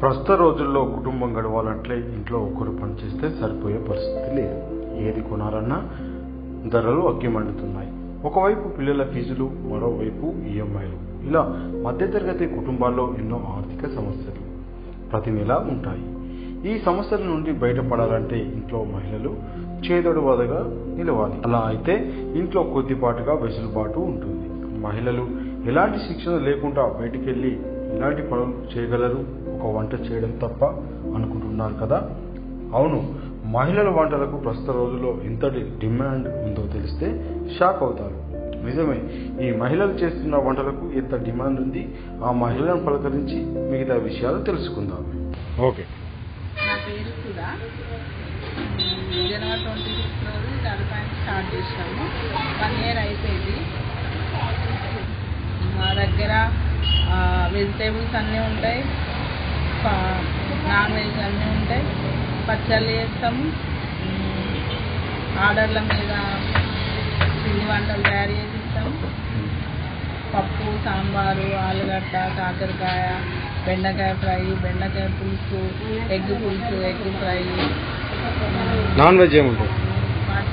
ప్రస్తుత రోజుల్లో కుటుంబం గడవాలంటే ఇంట్లో ఒకరు పనిచేస్తే సరిపోయే పరిస్థితి లేదు. ఏది కొనాలన్నా ధరలు అగ్గిమండుతున్నాయి. ఒకవైపు పిల్లల ఫీజులు, మరోవైపు ఈఎంఐలు. ఇలా మధ్యతరగతి కుటుంబాల్లో ఎన్నో ఆర్థిక సమస్యలు ప్రతి నెల ఉంటాయి. ఈ సమస్యల నుండి బయటపడాలంటే ఇంట్లో మహిళలు చేదోడువాదగా నిలవాలి. అలా అయితే ఇంట్లో కొద్దిపాటుగా వెసులుబాటు ఉంటుంది. మహిళలు ఎలాంటి శిక్షణ లేకుండా బయటికెళ్ళి ఎలాంటి పనులు చేయగలరు? ఒక వంట చేయడం తప్ప అనుకుంటున్నారు కదా? అవును, మహిళల వంటలకు ప్రస్తుత రోజుల్లో ఎంతటి డిమాండ్ ఉందో తెలిస్తే షాక్ అవుతారు. నిజమే, ఈ మహిళలు చేస్తున్న వంటలకు ఎంత డిమాండ్ ఉంది. ఆ మహిళలను పలకరించి మిగతా విషయాలు తెలుసుకుందాం. ఓకే. నా పేరు సుధా. జనవరి 26 రోజు కర్రీ పాయింట్ స్టార్ట్ చేసాము. 1 year అయిపోయింది. మా దగ్గర వెజిటేబుల్స్ అన్నీ ఉంటాయి, నాన్ వెజ్ అన్నీ ఉంటాయి. పచ్చళ్ళు చేస్తాము. ఆర్డర్ల మీద పిండి వంటలు తయారు చేసి ఇస్తాము. పప్పు, సాంబారు, ఆలుగడ్డ, కాకరకాయ, బెండకాయ ఫ్రై, బెండకాయ పులుసు, ఎగ్ పులుసు, ఎగ్ ఫ్రై. నాన్ వెజ్ ఏముంటుంది?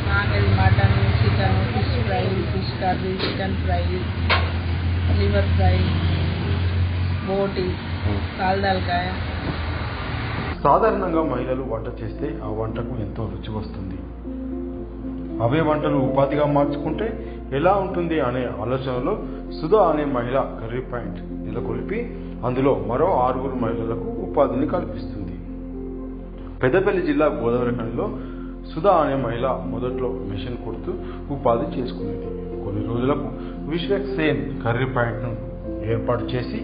Non veg mutton, chicken, fish fry, fish curry, chicken fry, liver fry, బోటి, కాల్దాల్కాయ. సాధారణంగా మహిళలు వంట చేస్తే ఆ వంటకు ఎంతో రుచి వస్తుంది. అవే వంటలు ఉపాధిగా మార్చుకుంటే ఎలా ఉంటుంది అనే ఆలోచనలో సుధా అనే మహిళ కర్రీ పాయింట్ నెలకొల్పి అందులో మరో 6 మహిళలకు ఉపాధిని కల్పిస్తుంది. పెద్దపల్లి జిల్లా గోదావరిఖనిలో సుధా అనే మహిళ మొదట్లో మిషన్ కుడుతూ ఉపాధి చేసుకునేది. కొన్ని రోజులకు విశ్వక్ సేన్ కర్రీ పాయింట్ను ఏర్పాటు చేసి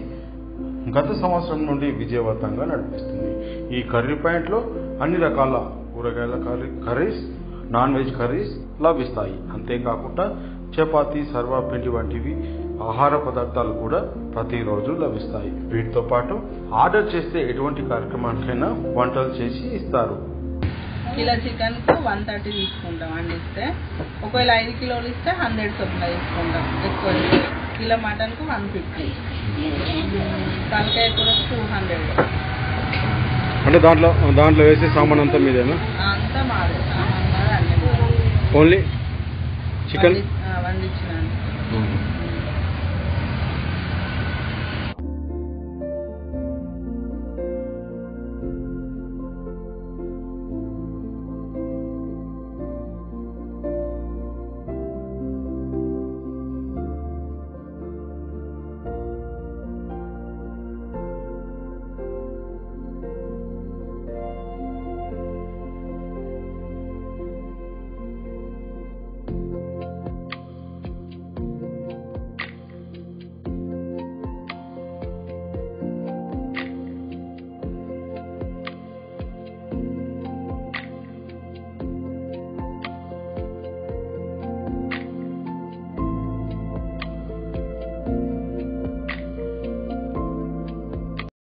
గత సంవత్సరం నుండి విజయవంతంగా నడిపిస్తుంది. ఈ కర్రీ పాయింట్లో అన్ని రకాల కూరగాయల కర్రీస్, నాన్ వెజ్ కర్రీస్ లభిస్తాయి. అంతేకాకుండా చపాతీ, సర్వా పిండి వంటివి ఆహార పదార్థాలు కూడా ప్రతిరోజు లభిస్తాయి. వీటితో పాటు ఆర్డర్ చేస్తే ఎటువంటి కార్యక్రమానికైనా వంటలు చేసి ఇస్తారు. కిలో చికెన్కు 130 తీసుకుంటాం అండిస్తే. ఒకవేళ 5 కిలోలు ఇస్తే 100 చొప్పున తీసుకుంటాం. ఎక్కువ కిలో మటన్కు 150, తలకాయ కూరకు 200. అంటే దాంట్లో వేసే సామాన్ అంతా మీదేనా? అంతా మాదే సామాన్, అన్నీ ఓన్లీ చికెన్ వండించినాను.